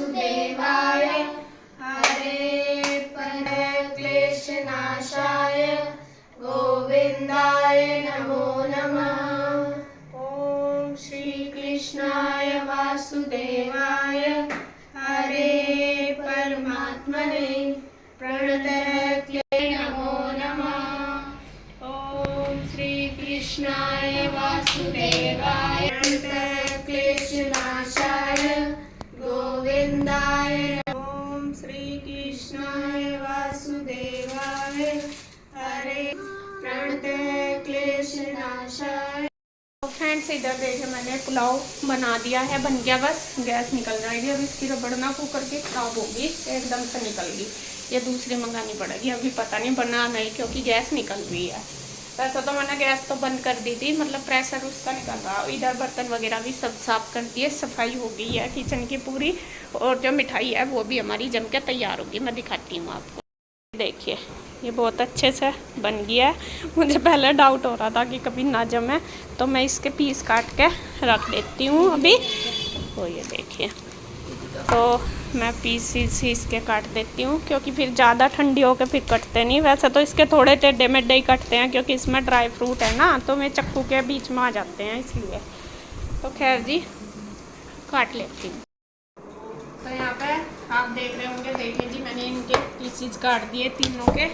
वासुदेवाय हरे क्लेशनाशाय गोविंदाय नमो नमः। ओम श्री कृष्णाय वासुदेवाय हरे परमात्मने प्रणतक्ले नमो नमः। ओम श्री कृष्णाय वासुदेवाय क्लेशनाशाय गोविंदाय। ओम श्री कृष्णाय वासुदेवाय हरे क्लेशनाशाय। फ्रेंड्स इधर देखिए मैंने पुलाव बना दिया है, बन गया, बस गैस निकल जाएगी। अब इसकी रबड़ ना कुकर की खराब होगी, एकदम से निकल गई, ये दूसरी मंगानी पड़ेगी। अभी पता नहीं बना नहीं क्योंकि गैस निकल रही है। वैसे तो मैंने गैस तो बंद कर दी थी, मतलब प्रेशर उसका निकल रहा। इधर बर्तन वगैरह भी सब साफ कर दिए, सफाई हो गई है किचन की पूरी। और जो मिठाई है वो भी हमारी जम के तैयार होगी, मैं दिखाती हूँ आपको। देखिए ये बहुत अच्छे से बन गया है। मुझे पहले डाउट हो रहा था कि कभी ना जमे, तो मैं इसके पीस काट के रख देती हूँ अभी। तो ये देखिए, तो मैं पीस इसके काट देती हूँ क्योंकि फिर ज़्यादा ठंडी होकर फिर कटते नहीं। वैसे तो इसके थोड़े टेढ़े मेढ़े ही कटते हैं क्योंकि इसमें ड्राई फ्रूट है ना, तो मैं चक्कू के बीच में आ जाते हैं इसलिए। तो खैर जी काट लेती हूँ। तो यहाँ पे आप देख रहे होंगे, देखिए जी मैंने इनके पीसीज काट दिए तीनों के,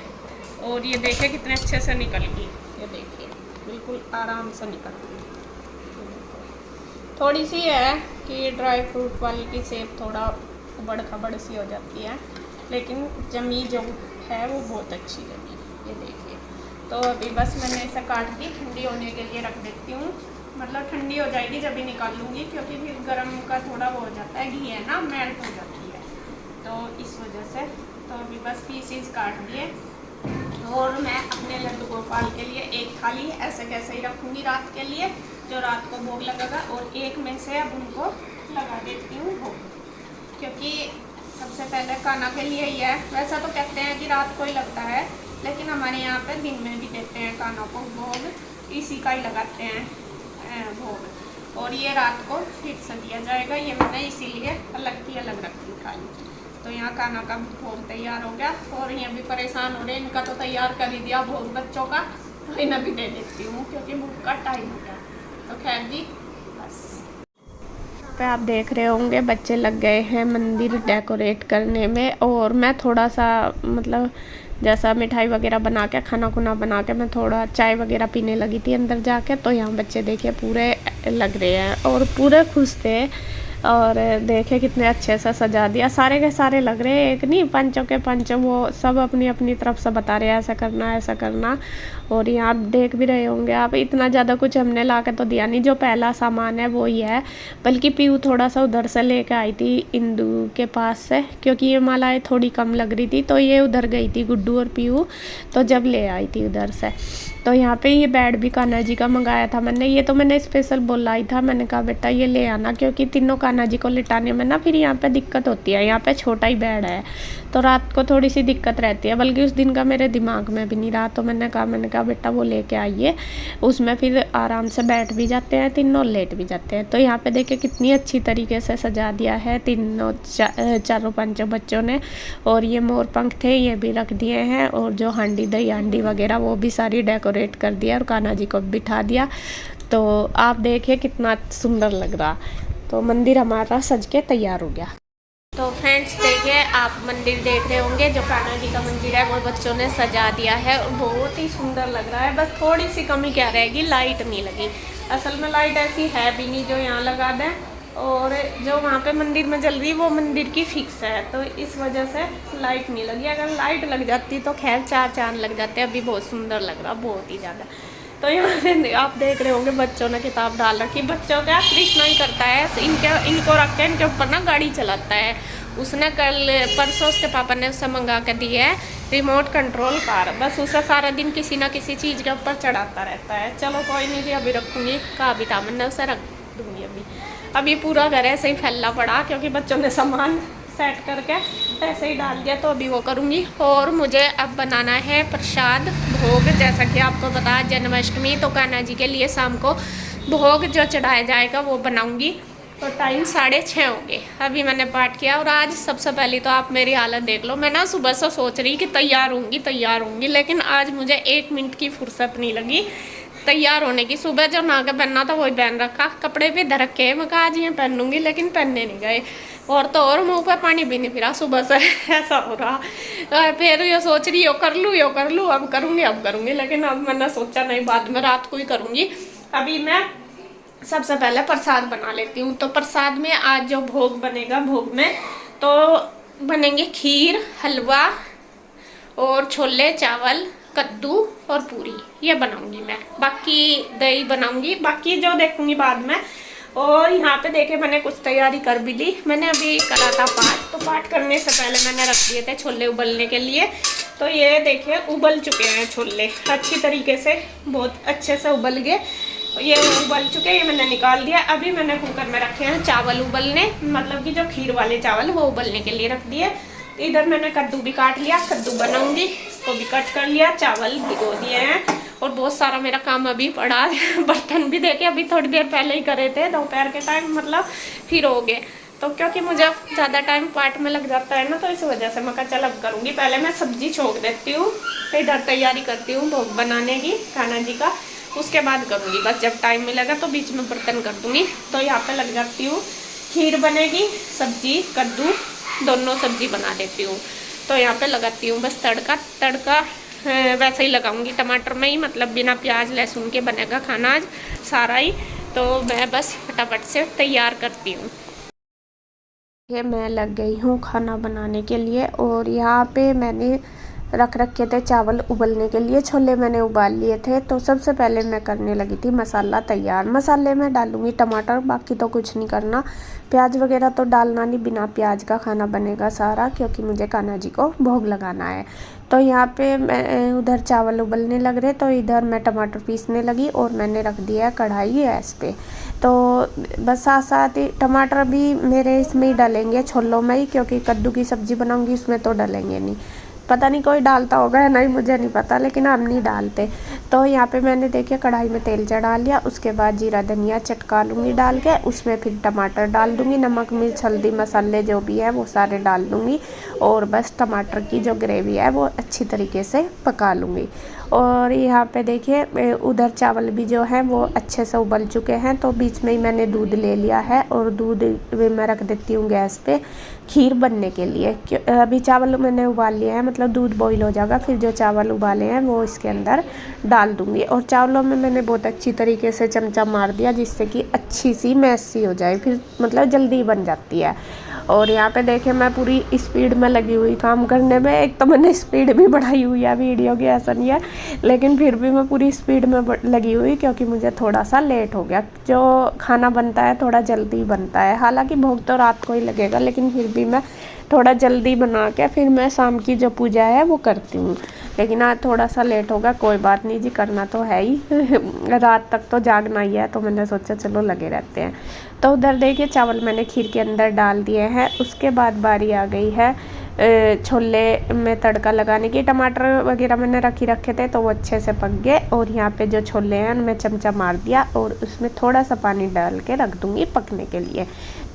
और ये देखिए कितने अच्छे से निकल गई। ये देखिए बिल्कुल आराम से निकल गई। थोड़ी सी है कि ड्राई फ्रूट वाली की सेब थोड़ा उबड़ खबड़ सी हो जाती है, लेकिन जमी जो है वो बहुत अच्छी लगी। ये देखिए, तो अभी बस मैंने इसे काट दी, ठंडी होने के लिए रख देती हूँ। मतलब ठंडी हो जाएगी जब भी निकाल लूँगी, क्योंकि फिर गर्म का थोड़ा वो हो जाता है, घी है ना, मेल्ट हो जाती है, तो इस वजह से। तो अभी बस पीसीज काट दिए, और मैं अपने लड्डू गोपाल के लिए एक थाली ऐसे कैसे ही रखूँगी रात के लिए, जो रात को भोग लगेगा, और एक में से अब उनको लगा देती हूँ भोग, क्योंकि सबसे पहले खाना के लिए ही है। वैसा तो कहते हैं कि रात को ही लगता है, लेकिन हमारे यहाँ पे दिन में भी देते हैं खानों को भोग, इसी का ही लगाते हैं भोग, और ये रात को फिर से दिया जाएगा। ये मैंने इसीलिए अलग की अलग रखी थाली। तो यहाँ खाना का भोग तैयार हो गया, और यहाँ भी परेशान हो रहे, इनका तो तैयार कर ही दिया भोग बच्चों का, तो इन्हें भी दे देती हूँ क्योंकि भूख का टाइम हो गया। तो खैर जी बस पे आप देख रहे होंगे बच्चे लग गए हैं मंदिर डेकोरेट करने में, और मैं थोड़ा सा मतलब जैसा मिठाई वगैरह बना के, खाना खुना बना के, मैं थोड़ा चाय वगैरह पीने लगी थी अंदर जाके। तो यहाँ बच्चे देखिए पूरे लग रहे हैं और पूरे खुश थे, और देखे कितने अच्छे से सजा दिया। सारे के सारे लग रहे हैं, एक नहीं, पंचों के पंचों, वो सब अपनी अपनी तरफ से बता रहे हैं ऐसा करना ऐसा करना। और यहाँ आप देख भी रहे होंगे आप, इतना ज़्यादा कुछ हमने ला के तो दिया नहीं, जो पहला सामान है वो ही है। बल्कि पीयू थोड़ा सा उधर से लेके आई थी इंदू के पास से, क्योंकि ये मालाएँ थोड़ी कम लग रही थी, तो ये उधर गई थी गुड्डू और पीयू, तो जब ले आई थी उधर से। तो यहाँ पे ये बेड भी कान्हा जी का मंगाया था मैंने, ये तो मैंने स्पेशल बोला ही था, मैंने कहा बेटा ये ले आना, क्योंकि तीनों कान्हा जी को लिटाने में ना फिर यहाँ पे दिक्कत होती है। यहाँ पे छोटा ही बेड है, तो रात को थोड़ी सी दिक्कत रहती है, बल्कि उस दिन का मेरे दिमाग में भी नहीं रहा। तो मैंने कहा बेटा वो लेके आइए, उसमें फिर आराम से बैठ भी जाते हैं तीनों, लेट भी जाते हैं। तो यहाँ पे देखिए कितनी अच्छी तरीके से सजा दिया है तीनों चारों पांचों बच्चों ने। और ये मोर पंख थे, ये भी रख दिए हैं, और जो हांडी दही हांडी वगैरह वो भी सारी डेकोरेट कर दिया, और कान्हा जी को बिठा दिया। तो आप देखिए कितना सुंदर लग रहा। तो मंदिर हमारा सज के तैयार हो गया। तो फ्रेंड्स देखिए, आप मंदिर देख रहे होंगे, जो कान्हा जी का मंदिर है वो बच्चों ने सजा दिया है, और बहुत ही सुंदर लग रहा है। बस थोड़ी सी कमी क्या रहेगी, लाइट नहीं लगी। असल में लाइट ऐसी है भी नहीं जो यहाँ लगा दें, और जो वहाँ पे मंदिर में जल रही है वो मंदिर की फिक्स है, तो इस वजह से लाइट नहीं लगी। अगर लाइट लग जाती तो खैर चार चांद लग जाते। अभी बहुत सुंदर लग रहा, बहुत ही ज़्यादा। तो यहाँ आप देख रहे होंगे बच्चों ने किताब डाल रखी। बच्चों का कृष्णा ही करता है, इनको रख के इनके ऊपर ना गाड़ी चलाता है। उसने कल परसों उसके पापा ने उसे मंगा के दी है रिमोट कंट्रोल कार, बस उसे सारा दिन किसी ना किसी चीज़ के ऊपर चढ़ाता रहता है। चलो कोई नहीं जी, अभी रखूँगी, कहा भी था मैंने उसे रख दूँगी। अभी पूरा घर ऐसे ही फैला पड़ा, क्योंकि बच्चों ने सामान सेट करके ऐसे ही डाल दिया, तो अभी वो करूँगी। और मुझे अब बनाना है प्रसाद भोग, जैसा कि आपको पता है जन्माष्टमी, तो कान्हा जी के लिए शाम को भोग जो चढ़ाया जाएगा वो बनाऊँगी। तो टाइम 6:30 हो गए। अभी मैंने पाठ किया और आज सबसे पहले तो आप मेरी हालत देख लो। मैं ना सुबह से सोच रही कि तैयार होंगी, लेकिन आज मुझे 1 मिनट की फुर्सत नहीं लगी तैयार होने की। सुबह जो नहा के पहनना था वही पहन रखा, कपड़े भी धर रखे मैं कहा आज ये पहनूंगी, लेकिन पहनने नहीं गए। और तो और मुँह पे पानी भी नहीं फिरा सुबह से ऐसा हो रहा। फिर ये सोच रही यो कर लूँ, अब करूँगी, लेकिन अब मैंने सोचा नहीं, बाद में रात को ही करूँगी। अभी मैं सबसे पहले प्रसाद बना लेती हूँ। तो प्रसाद में आज जो भोग बनेगा, भोग में तो बनेंगे खीर, हलवा और छोले चावल, कद्दू और पूरी, ये बनाऊंगी मैं। बाकी दही बनाऊंगी, बाकी जो देखूंगी बाद में। और यहाँ पे देखे मैंने कुछ तैयारी कर भी ली। मैंने अभी करा था पाठ, तो पाठ करने से पहले मैंने रख दिए थे छोले उबलने के लिए। तो ये देखिए उबल चुके हैं छोले अच्छी तरीके से, बहुत अच्छे से उबल गए। ये उबल चुके, ये मैंने निकाल दिया। अभी मैंने कुकर में रखे हैं चावल उबलने, मतलब कि जो खीर वाले चावल वो उबलने के लिए रख दिए। इधर मैंने कद्दू भी काट लिया, कद्दू बनाऊंगी, इसको भी कट कर लिया। चावल भिगो दिए हैं और बहुत सारा मेरा काम अभी पड़ा है। बर्तन भी देखे अभी थोड़ी देर पहले ही करे थे, दोपहर के टाइम, मतलब फिर हो गए। तो क्योंकि मुझे ज़्यादा टाइम पाठ में लग जाता है ना, तो इस वजह से मैं कहा चल अब करूँगी। पहले मैं सब्जी छोंक देती हूँ, इधर तैयारी करती हूँ भोग बनाने की कान्हा जी का, उसके बाद करूँगी। बस जब टाइम मिलेगा तो बीच में बर्तन कर दूँगी। तो यहाँ पे लग जाती हूँ, खीर बनेगी, सब्जी कद्दू दोनों सब्जी बना देती हूँ। तो यहाँ पे लगाती हूँ बस तड़का वैसे ही लगाऊंगी टमाटर में ही, मतलब बिना प्याज लहसुन के बनेगा खाना आज सारा ही। तो मैं बस फटाफट से तैयार करती हूँ। ये मैं लग गई हूँ खाना बनाने के लिए और यहाँ पे मैंने रख रखे थे चावल उबलने के लिए, छोले मैंने उबाल लिए थे। तो सबसे पहले मैं करने लगी थी मसाला तैयार। मसाले में डालूंगी टमाटर, बाकी तो कुछ नहीं करना, प्याज वगैरह तो डालना नहीं, बिना प्याज का खाना बनेगा सारा, क्योंकि मुझे कान्हा जी को भोग लगाना है। तो यहाँ पे मैं उधर चावल उबलने लग रहे, तो इधर मैं टमाटर पीसने लगी और मैंने रख दिया कढ़ाई गैस पे। तो बस साथ साथ ही टमाटर भी मेरे इसमें ही डलेंगे, छोलों में ही, क्योंकि कद्दू की सब्ज़ी बनाऊंगी उसमें तो डलेंगे नहीं। पता नहीं कोई डालता होगा या नहीं, मुझे नहीं पता, लेकिन हम नहीं डालते। तो यहाँ पे मैंने देखिए कढ़ाई में तेल चढ़ा लिया, उसके बाद जीरा धनिया चटका लूँगी डाल के, उसमें फिर टमाटर डाल दूँगी, नमक मिर्च हल्दी मसाले जो भी है वो सारे डाल दूँगी और बस टमाटर की जो ग्रेवी है वो अच्छी तरीके से पका लूँगी। और यहाँ पे देखिए उधर चावल भी जो है वो अच्छे से उबल चुके हैं। तो बीच में ही मैंने दूध ले लिया है और दूध मैं रख देती हूँ गैस पे खीर बनने के लिए। अभी चावल मैंने उबाल लिया है, मतलब दूध बॉईल हो जाएगा, फिर जो चावल उबाले हैं वो इसके अंदर डाल दूँगी। और चावलों में मैंने बहुत अच्छी तरीके से चमचा मार दिया, जिससे कि अच्छी सी मैश सी हो जाए, फिर मतलब जल्दी बन जाती है। और यहाँ पे देखें मैं पूरी स्पीड में लगी हुई काम करने में। एक तो मैंने स्पीड भी बढ़ाई हुई है वीडियो की, ऐसा नहीं है, लेकिन फिर भी मैं पूरी स्पीड में लगी हुई, क्योंकि मुझे थोड़ा सा लेट हो गया। जो खाना बनता है थोड़ा जल्दी बनता है, हालांकि भोग तो रात को ही लगेगा, लेकिन फिर भी मैं थोड़ा जल्दी बना के फिर मैं शाम की जो पूजा है वो करती हूँ। लेकिन आज थोड़ा सा लेट होगा, कोई बात नहीं जी, करना तो है ही रात तक तो जागना ही है, तो मैंने सोचा चलो लगे रहते हैं। तो उधर देखिए चावल मैंने खीर के अंदर डाल दिए हैं। उसके बाद बारी आ गई है छोले में तड़का लगाने की। टमाटर वगैरह मैंने रखे थे तो वो अच्छे से पक गए। और यहाँ पे जो छोले हैं उनमें चमचा मार दिया और उसमें थोड़ा सा पानी डाल के रख दूँगी पकने के लिए।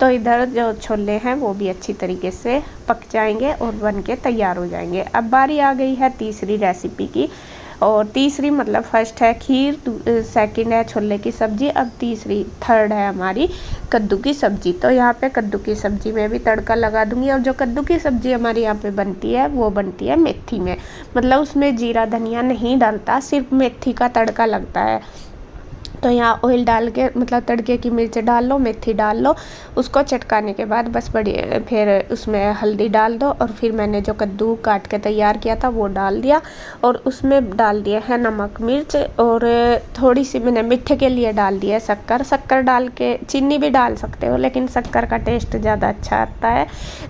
तो इधर जो छोले हैं वो भी अच्छी तरीके से पक जाएंगे और बन के तैयार हो जाएंगे। अब बारी आ गई है तीसरी रेसिपी की, और तीसरी मतलब फर्स्ट है खीर, सेकंड है छोले की सब्ज़ी, अब तीसरी थर्ड है हमारी कद्दू की सब्ज़ी। तो यहाँ पे कद्दू की सब्ज़ी में भी तड़का लगा दूँगी। और जो कद्दू की सब्ज़ी हमारी यहाँ पे बनती है वो बनती है मेथी में, मतलब उसमें जीरा धनिया नहीं डालता, सिर्फ मेथी का तड़का लगता है। तो यहाँ ऑयल डाल के, मतलब तड़के की मिर्च डाल लो, मेथी डाल लो, उसको चटकाने के बाद बस बड़ी फिर उसमें हल्दी डाल दो। और फिर मैंने जो कद्दू काट के तैयार किया था वो डाल दिया और उसमें डाल दिया है नमक मिर्च, और थोड़ी सी मैंने मीठे के लिए डाल दिया है शक्कर डाल के, चीनी भी डाल सकते हो लेकिन शक्कर का टेस्ट ज़्यादा अच्छा आता है।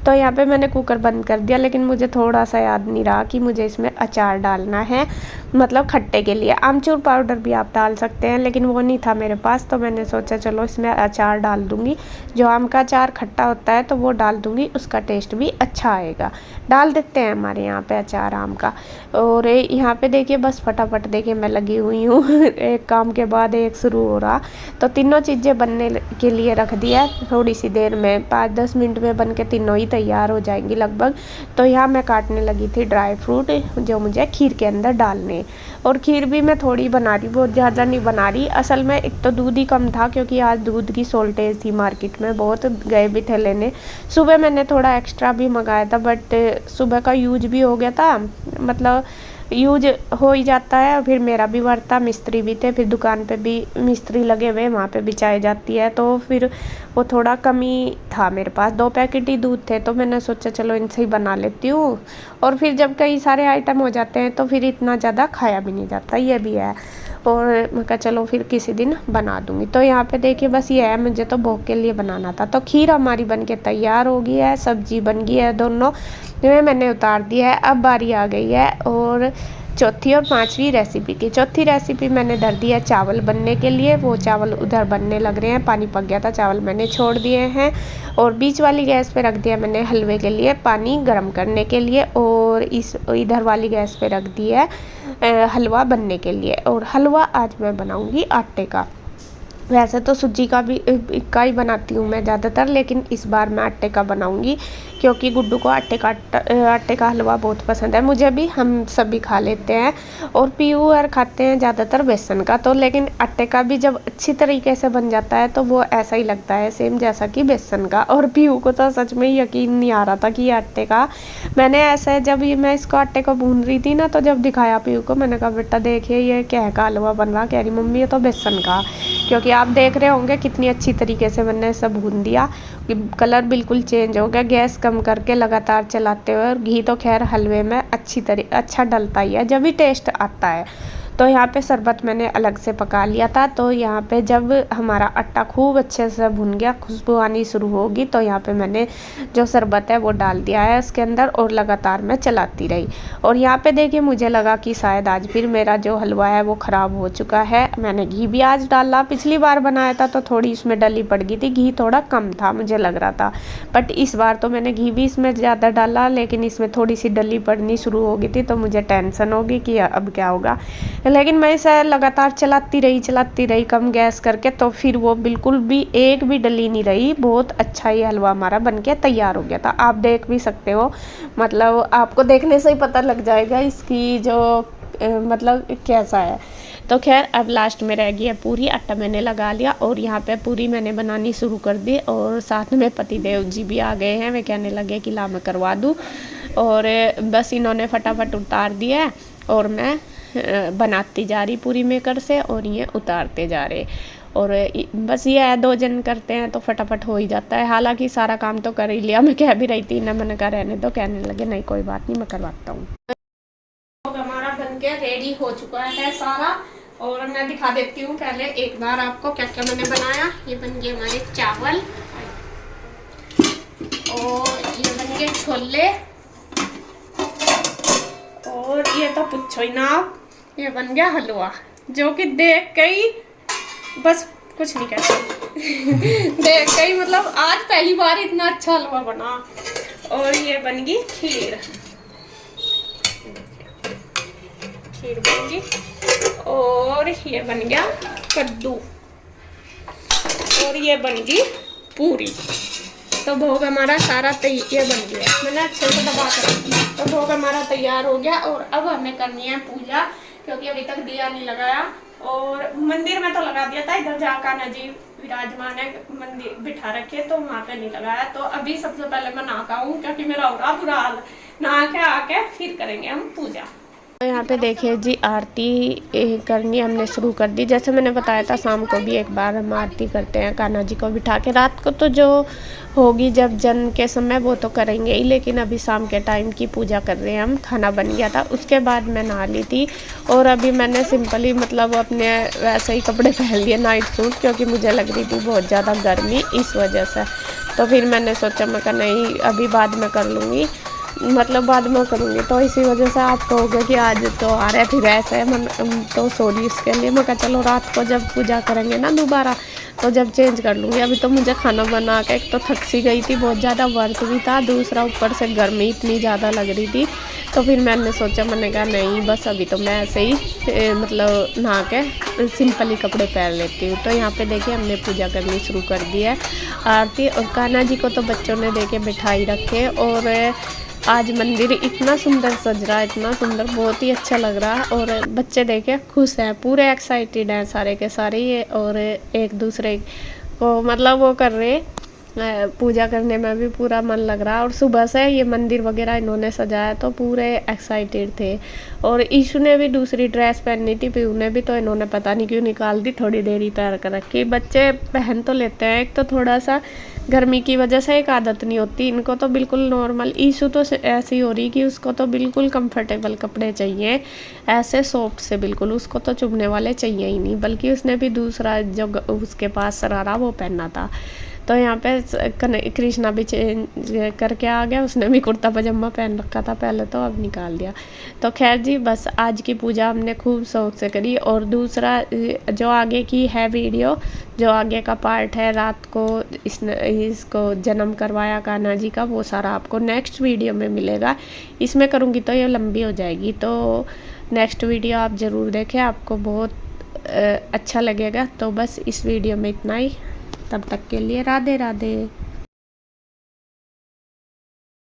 तो यहाँ पे मैंने कुकर बंद कर दिया, लेकिन मुझे थोड़ा सा याद नहीं रहा कि मुझे इसमें अचार डालना है, मतलब खट्टे के लिए। आमचूर पाउडर भी आप डाल सकते हैं, लेकिन वो नहीं था मेरे पास, तो मैंने सोचा चलो इसमें अचार डाल दूँगी। जो आम का अचार खट्टा होता है तो वो डाल दूँगी, उसका टेस्ट भी अच्छा आएगा। डाल देते हैं हमारे यहाँ पे अचार आम का। और यहाँ पे देखिए बस फटाफट देखिए मैं लगी हुई हूँ एक काम के बाद एक शुरू हो रहा। तो तीनों चीज़ें बनने के लिए रख दिया, थोड़ी सी देर में 5-10 मिनट में बन के तीनों ही तैयार हो जाएंगी लगभग। तो यहाँ मैं काटने लगी थी ड्राई फ्रूट जो मुझे खीर के अंदर डालने। और खीर भी मैं थोड़ी बना रही, बहुत ज़्यादा नहीं बना रही। असल में एक तो दूध ही कम था, क्योंकि आज दूध की शॉर्टेज थी मार्केट में, बहुत गए भी थे लेने। सुबह मैंने थोड़ा एक्स्ट्रा भी मंगाया था, बट सुबह का यूज भी हो गया था, मतलब यूज हो ही जाता है। और फिर मेरा भी वर्क था, मिस्त्री भी थे, फिर दुकान पे भी मिस्त्री लगे हुए, वहाँ पे बिछाई जाती है, तो फिर वो थोड़ा कमी था मेरे पास। 2 पैकेट ही दूध थे, तो मैंने सोचा चलो इनसे ही बना लेती हूँ। और फिर जब कई सारे आइटम हो जाते हैं तो फिर इतना ज़्यादा खाया भी नहीं जाता, ये भी है। और मैं कहा चलो फिर किसी दिन बना दूँगी। तो यहाँ पे देखिए बस ये है, मुझे तो भोग के लिए बनाना था। तो खीर हमारी बन के तैयार हो गई है, सब्जी बन गई है, दोनों मैंने उतार दिया है। अब बारी आ गई है और चौथी और पांचवी रेसिपी की। चौथी रेसिपी मैंने धर दी है चावल बनने के लिए, वो चावल उधर बनने लग रहे हैं, पानी पक गया था, चावल मैंने छोड़ दिए हैं। और बीच वाली गैस पे रख दिया मैंने हलवे के लिए पानी गर्म करने के लिए, और इस इधर वाली गैस पे रख दिया है हलवा बनने के लिए। और हलवा आज मैं बनाऊंगी आटे का। वैसे तो सूजी का ही बनाती हूँ मैं ज़्यादातर, लेकिन इस बार मैं आटे का बनाऊँगी, क्योंकि गुड्डू को आटे का हलवा बहुत पसंद है, मुझे भी, हम सभी खा लेते हैं। और पीयू और खाते हैं ज़्यादातर बेसन का। तो लेकिन आटे का भी जब अच्छी तरीके से बन जाता है तो वो ऐसा ही लगता है सेम जैसा कि बेसन का। और पीयू को तो सच में यकीन नहीं आ रहा था कि ये आटे का। मैंने ऐसा जब ये मैं इसको आटे को भून रही थी ना, तो जब दिखाया पीयू को, मैंने कहा बेटा देखिए ये क्या का हलवा बन रहा। कह रही मम्मी ये तो बेसन का। क्योंकि आप देख रहे होंगे कितनी अच्छी तरीके से मैंने सब भून दिया, कलर बिल्कुल चेंज हो गया गैस कम करके लगातार चलाते हुए। और घी तो खैर हलवे में अच्छा डलता ही है, जब भी टेस्ट आता है। तो यहाँ पे शरबत मैंने अलग से पका लिया था। तो यहाँ पे जब हमारा आटा खूब अच्छे से भुन गया, खुशबू आनी शुरू होगी, तो यहाँ पे मैंने जो शरबत है वो डाल दिया है इसके अंदर, और लगातार मैं चलाती रही। और यहाँ पे देखिए मुझे लगा कि शायद आज फिर मेरा जो हलवा है वो ख़राब हो चुका है। मैंने घी भी आज डाला, पिछली बार बनाया था तो थोड़ी इसमें डली पड़ गई थी, घी थोड़ा कम था मुझे लग रहा था। बट इस बार तो मैंने घी भी इसमें ज़्यादा डाला, लेकिन इसमें थोड़ी सी डली पड़नी शुरू हो गई थी, तो मुझे टेंशन होगी कि अब क्या होगा। लेकिन मैं इसे लगातार चलाती रही कम गैस करके, तो फिर वो बिल्कुल भी एक भी डली नहीं रही। बहुत अच्छा ये हलवा हमारा बनके तैयार हो गया था। आप देख भी सकते हो, मतलब आपको देखने से ही पता लग जाएगा इसकी जो मतलब कैसा है। तो खैर अब लास्ट में रह गई है पूरी, आटा मैंने लगा लिया, और यहाँ पे पूरी मैंने बनानी शुरू कर दी। और साथ में पतिदेव जी भी आ गए हैं, वे कहने लगे कि ला मैं करवा दूँ। और बस इन्होंने फटाफट उतार दिया, और मैं बनाती जा रही पूरी मेकर से, और ये उतारते जा रहे। और बस ये है 2 जन करते हैं तो फटाफट हो ही जाता है। हालांकि सारा काम तो कर ही लिया, मैं कह भी रही थी ना, मैंने कहा रहने दो, कहने लगे नहीं कोई बात नहीं मैं करवाता हूँ। तो हमारा बनके रेडी हो चुका है सारा, और मैं दिखा देती हूँ पहले एक बार आपको क्या क्या मैंने बनाया। ये बन गए हमारे चावल, और ये बन गए छोले, और ये तो पूछो ही ना आप, ये बन गया हलवा, जो कि देख के ही बस कुछ नहीं कहते देख के ही मतलब आज पहली बार इतना अच्छा हलवा बना। और ये बन गई खीर बन गई, और ये बन गया कद्दू, और ये बन गई पूरी। तो भोग हमारा सारा तैयार बन गया, मैंने अच्छे से दबा कर। तो भोग हमारा तैयार हो गया, और अब हमें करनी है पूजा, क्योंकि अभी तक दिया नहीं लगाया। और मंदिर में तो लगा दिया था, इधर जाकर ना जी विराजमान है, मंदिर बिठा रखे, तो वहाँ पे नहीं लगाया। तो अभी सबसे पहले मैं नहा खाऊँ, क्योंकि मेरा हो रहा बुरा हाल। नहा के आके फिर करेंगे हम पूजा। तो यहाँ पे देखिए जी आरती करनी हमने शुरू कर दी। जैसे मैंने बताया था शाम को भी एक बार हम आरती करते हैं कान्हा जी को बिठा के। रात को तो जो होगी जब जन के समय वो तो करेंगे ही, लेकिन अभी शाम के टाइम की पूजा कर रहे हैं हम। खाना बन गया था, उसके बाद मैं नहा ली थी, और अभी मैंने सिंपली मतलब अपने वैसे ही कपड़े पहन लिए, नाइट सूट, क्योंकि मुझे लग रही थी बहुत ज़्यादा गर्मी इस वजह से। तो फिर मैंने सोचा मैं कहा नहीं अभी बाद में कर लूँगी। मतलब बाद में करूँगी। तो इसी वजह से आप कहोगे कि आज तो आ रहे फिर ऐसे है मन, तो सॉरी इसके लिए। मैं कहा चलो रात को जब पूजा करेंगे ना दोबारा तो जब चेंज कर लूँगी। अभी तो मुझे खाना बना के एक तो थक सी गई थी, बहुत ज़्यादा वर्क भी था, दूसरा ऊपर से गर्मी इतनी ज़्यादा लग रही थी। तो फिर मैंने सोचा, मैंने कहा नहीं बस अभी तो मैं ऐसे ही मतलब नहा के सिंपल ही कपड़े पहन लेती हूँ। तो यहाँ पे देखिए हमने पूजा करनी शुरू कर दी है, आरती। और कान्हा जी को तो बच्चों ने देखे बिठाई रखे, और आज मंदिर इतना सुंदर सज रहा है, इतना सुंदर, बहुत ही अच्छा लग रहा है। और बच्चे देखे खुश हैं, पूरे एक्साइटेड हैं सारे के सारे ये, और एक दूसरे को मतलब वो कर रहे, पूजा करने में भी पूरा मन लग रहा है। और सुबह से ये मंदिर वगैरह इन्होंने सजाया तो पूरे एक्साइटेड थे। और ईशु ने भी दूसरी ड्रेस पहननी थी, पीयू ने भी, तो इन्होंने पता नहीं क्यों निकाल दी, थोड़ी देर ही पैर कर रखी। बच्चे पहन तो लेते हैं, एक तो थोड़ा सा गर्मी की वजह से एक आदत नहीं होती इनको, तो बिल्कुल नॉर्मल। ईशु तो ऐसी हो रही कि उसको तो बिल्कुल कंफर्टेबल कपड़े चाहिए, ऐसे सॉफ्ट से बिल्कुल, उसको तो चुभने वाले चाहिए ही नहीं। बल्कि उसने भी दूसरा जो उसके पास सरारा वो पहना था। तो यहाँ पे कृष्णा भी चेंज करके आ गया, उसने भी कुर्ता पजामा पहन रखा था पहले, तो अब निकाल दिया। तो खैर जी, बस आज की पूजा हमने खूब शौक से करी। और दूसरा जो आगे की है वीडियो, जो आगे का पार्ट है, रात को इसको जन्म करवाया कान्हा जी का, वो सारा आपको नेक्स्ट वीडियो में मिलेगा। इसमें करूँगी तो ये लंबी हो जाएगी, तो नेक्स्ट वीडियो आप ज़रूर देखें, आपको बहुत अच्छा लगेगा। तो बस इस वीडियो में इतना ही, तब तक के लिए राधे राधे।